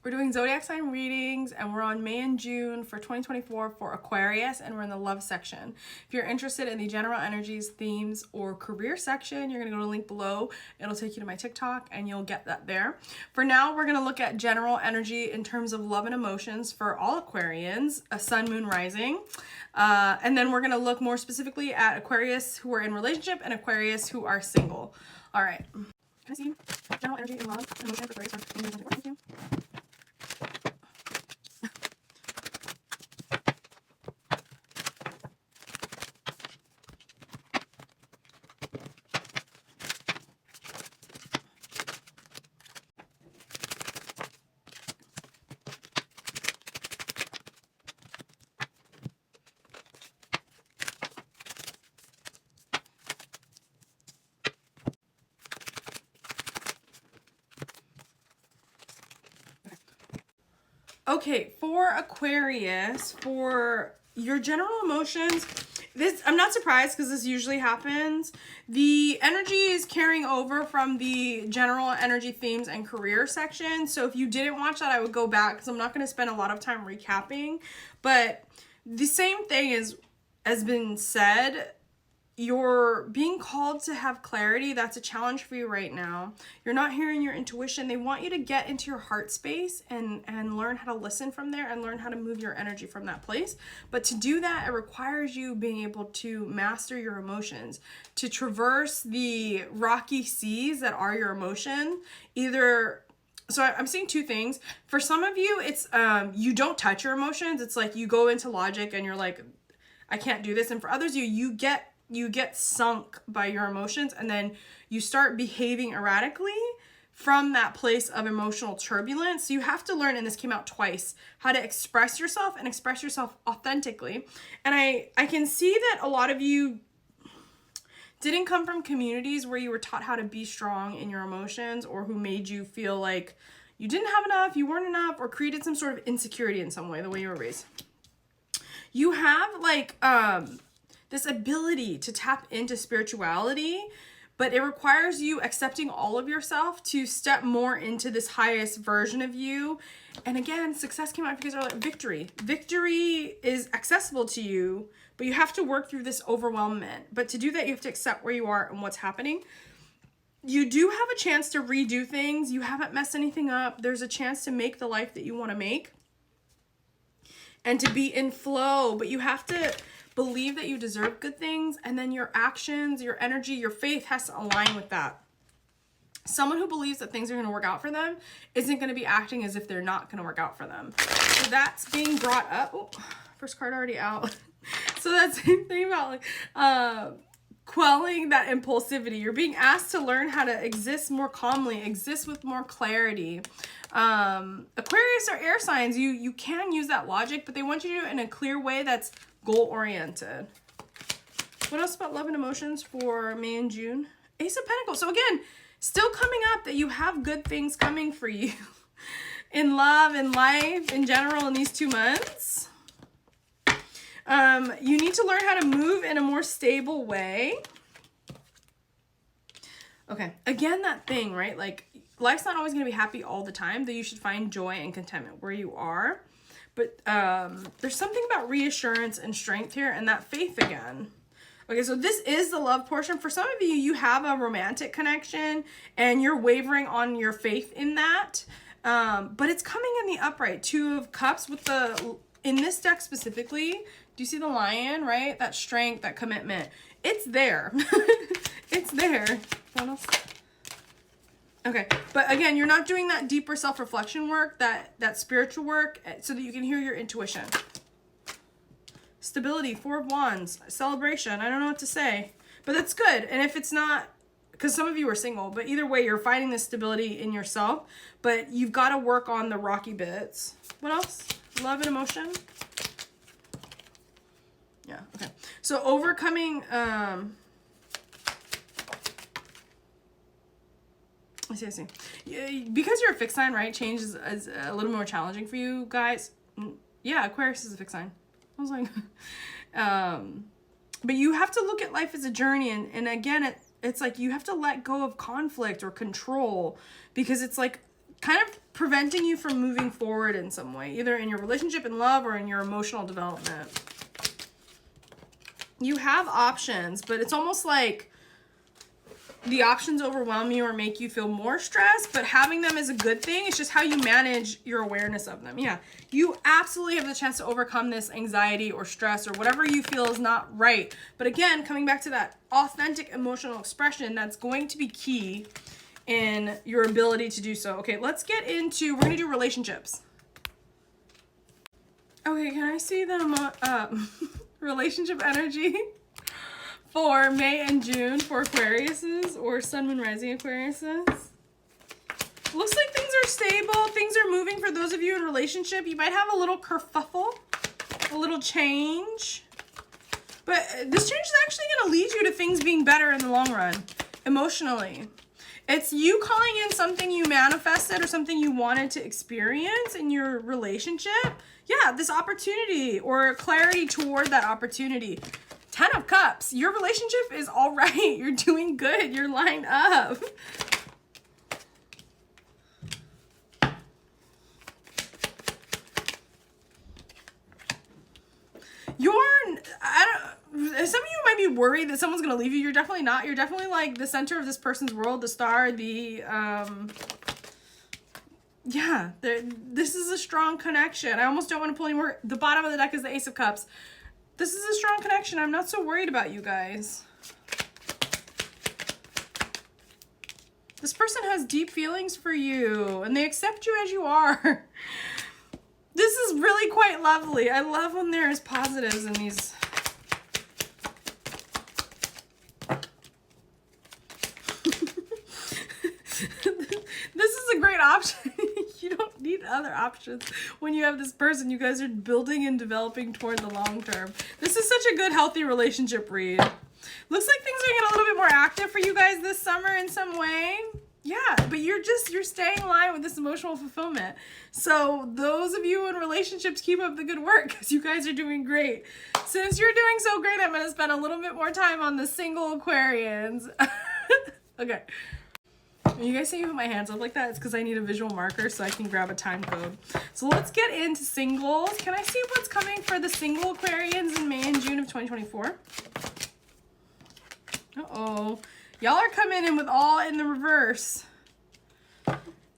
We're doing zodiac sign readings, and we're on May and June for 2024 for Aquarius, and we're in the love section. If you're interested in the general energies, themes, or career section, you're going to go to the link below. It'll take you to my TikTok, and you'll get that there. For now, we're going to look at general energy in terms of love and emotions for all Aquarians, a sun, moon, rising. And then we're going to look more specifically at Aquarius who are in relationship and Aquarius who are single. All right. Can I see general energy and love and emotion for Aquarius? Thank you. Okay, for Aquarius, for your general emotions, I'm not surprised because this usually happens. The energy is carrying over from the general energy themes and career section. So if you didn't watch that, I would go back because I'm not going to spend a lot of time recapping. But the same thing has been said. You're being called to have clarity. That's a challenge for you right now. You're not hearing your intuition. They want you to get into your heart space and learn how to listen from there and learn how to move your energy from that place. But to do that, it requires you being able to master your emotions, to traverse the rocky seas that are your emotion. So I'm seeing two things. For some of you, it's you don't touch your emotions. It's like you go into logic and you're like, I can't do this. And for others, you get sunk by your emotions, and then you start behaving erratically from that place of emotional turbulence. So you have to learn, and this came out twice, how to express yourself and express yourself authentically. And I can see that a lot of you didn't come from communities where you were taught how to be strong in your emotions, or who made you feel like you didn't have enough, you weren't enough, or created some sort of insecurity in some way, the way you were raised. You have this ability to tap into spirituality, but it requires you accepting all of yourself to step more into this highest version of you. And again, success came out because they're like victory. Victory is accessible to you, but you have to work through this overwhelmment. But to do that, you have to accept where you are and what's happening. You do have a chance to redo things. You haven't messed anything up. There's a chance to make the life that you want to make and to be in flow, but you have to believe that you deserve good things, and then your actions, your energy, your faith has to align with that. Someone who believes that things are going to work out for them isn't going to be acting as if they're not going to work out for them. So that's being brought up. Oh, first card already out. So that same thing about quelling that impulsivity. You're being asked to learn how to exist more calmly, exist with more clarity. Aquarius are air signs. You can use that logic, but they want you to do it in a clear way that's goal-oriented. What else about love and emotions for May and June? Ace of Pentacles. So again, still coming up that you have good things coming for you in love and life in general in these 2 months. You need to learn how to move in a more stable way. Okay, again, that thing, right? Like, life's not always going to be happy all the time, that you should find joy and contentment where you are. But there's something about reassurance and strength here, and that faith again. Okay, so this is the love portion. For some of you, you have a romantic connection, and you're wavering on your faith in that. But it's coming in the upright. 2 of Cups with in this deck specifically, do you see the lion, right? That strength, that commitment. It's there. It's there. What else? Okay, but again, you're not doing that deeper self-reflection work, that spiritual work, so that you can hear your intuition. Stability, 4 of Wands, celebration. I don't know what to say, but that's good. And if it's not, because some of you are single, but either way, you're finding this stability in yourself, but you've got to work on the rocky bits. What else? Love and emotion. Yeah, okay. So overcoming, I see. Because you're a fixed sign, right? Change is a little more challenging for you guys. Yeah, Aquarius is a fixed sign. I was like, but you have to look at life as a journey. And again, it's like you have to let go of conflict or control, because it's like kind of preventing you from moving forward in some way, either in your relationship, in love, or in your emotional development. You have options, but it's almost like the options overwhelm you or make you feel more stressed, but having them is a good thing. It's just how you manage your awareness of them. Yeah, you absolutely have the chance to overcome this anxiety or stress or whatever you feel is not right. But again, coming back to that authentic emotional expression, that's going to be key in your ability to do so. Okay, let's get into, we're going to do relationships. Okay, can I see them relationship energy for May and June for Aquariuses or Sun, Moon, Rising Aquariuses? Looks like things are stable. Things are moving for those of you in a relationship. You might have a little kerfuffle, a little change. But this change is actually going to lead you to things being better in the long run, emotionally. It's you calling in something you manifested or something you wanted to experience in your relationship. Yeah, this opportunity or clarity toward that opportunity. 10 of Cups. Your relationship is all right. You're doing good. You're lined up. Some of you might be worried that someone's going to leave you. You're definitely not. You're definitely like the center of this person's world, the star, yeah, this is a strong connection. I almost don't want to pull any more. The bottom of the deck is the Ace of Cups. This is a strong connection. I'm not so worried about you guys. This person has deep feelings for you, and they accept you as you are. This is really quite lovely. I love when there's positives in these. This is a great option. You don't need other options when you have this person. You guys are building and developing toward the long term. This is such a good, healthy relationship read. Looks like things are getting a little bit more active for you guys this summer in some way. Yeah, but you're staying in line with this emotional fulfillment. So those of you in relationships, keep up the good work because you guys are doing great. Since you're doing so great, I'm going to spend a little bit more time on the single Aquarians. Okay. When you guys see me put my hands up like that, it's because I need a visual marker so I can grab a time code. So let's get into singles. Can I see what's coming for the single Aquarians in May and June of 2024? Uh-oh. Y'all are coming in with all in the reverse.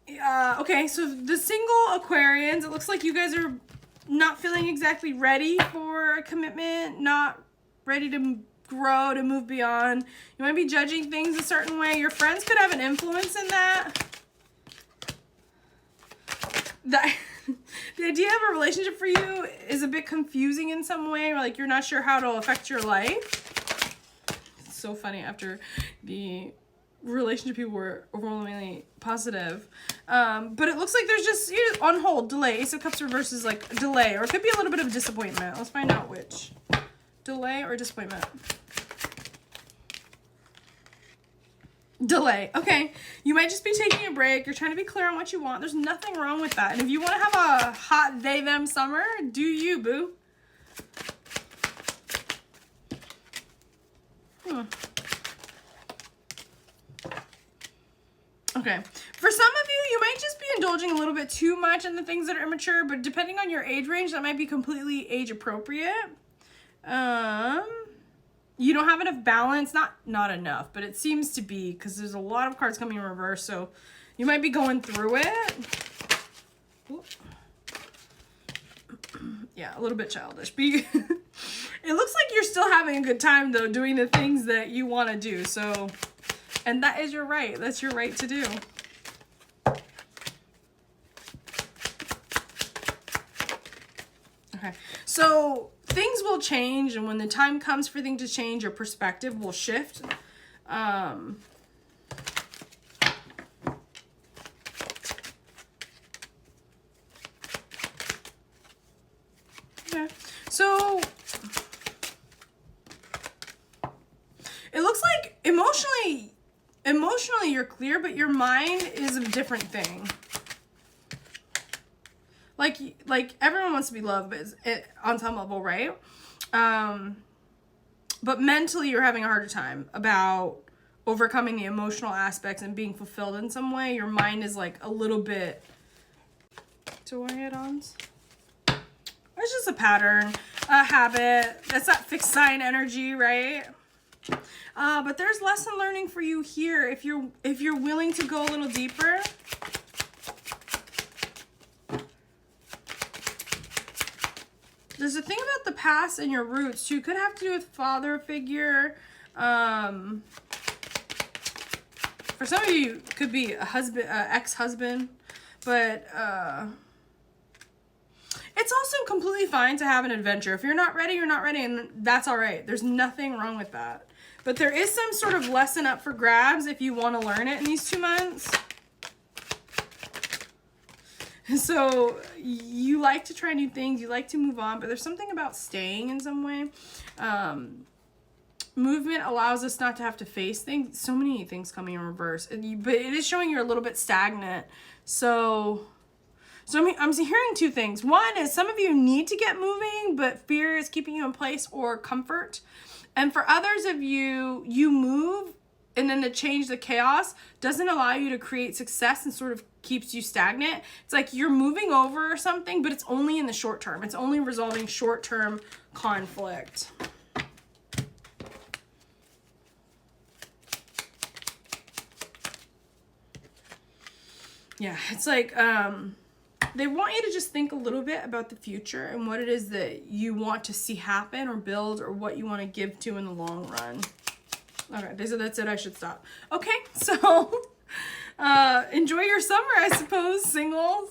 Okay, so the single Aquarians, it looks like you guys are not feeling exactly ready for a commitment, not ready to grow, to move beyond. You might be judging things a certain way. Your friends could have an influence in that. The idea of a relationship for you is a bit confusing in some way, or like you're not sure how to affect your life. It's so funny after the relationship people were overwhelmingly positive. But it looks like there's just on hold, delay. Ace of Cups reverse is like delay, or it could be a little bit of disappointment. Let's find out which. Delay or disappointment? Delay. Okay. You might just be taking a break. You're trying to be clear on what you want. There's nothing wrong with that. And if you want to have a hot they-them summer, do you, boo. Okay. For some of you, you might just be indulging a little bit too much in the things that are immature, but depending on your age range, that might be completely age appropriate. You don't have enough balance, not enough, but it seems to be, because there's a lot of cards coming in reverse, so you might be going through it. Ooh. Yeah, a little bit childish, but it looks like you're still having a good time though, doing the things that you want to do. So, and that is your right. That's your right to do. Okay, so things will change, and when the time comes for things to change, your perspective will shift. Okay, so it looks like emotionally you're clear, but your mind is a different thing. Like everyone wants to be loved, but on some level, right? But mentally you're having a harder time about overcoming the emotional aspects and being fulfilled in some way. Your mind is like a little bit Toyedons. It's just a pattern, a habit. That's that fixed sign energy, right? But there's lesson learning for you here if you're willing to go a little deeper. There's a thing about the past and your roots too. Could have to do with father figure. For some of you, it could be a husband, ex-husband, but it's also completely fine to have an adventure. If you're not ready, you're not ready, and that's all right. There's nothing wrong with that. But there is some sort of lesson up for grabs if you want to learn it in these 2 months. So you like to try new things, you like to move on, but there's something about staying in some way. Movement allows us not to have to face things. So many things coming in reverse, but it is showing you're a little bit stagnant. So I'm hearing 2 things. One is some of you need to get moving, but fear is keeping you in place, or comfort. And for others of you, you move, and then to change the chaos doesn't allow you to create success and sort of keeps you stagnant. It's like you're moving over or something, but it's only in the short term. It's only resolving short-term conflict. Yeah, it's like they want you to just think a little bit about the future and what it is that you want to see happen or build, or what you want to give to in the long run. Okay, so that's it. I should stop. Okay, so enjoy your summer, I suppose, singles.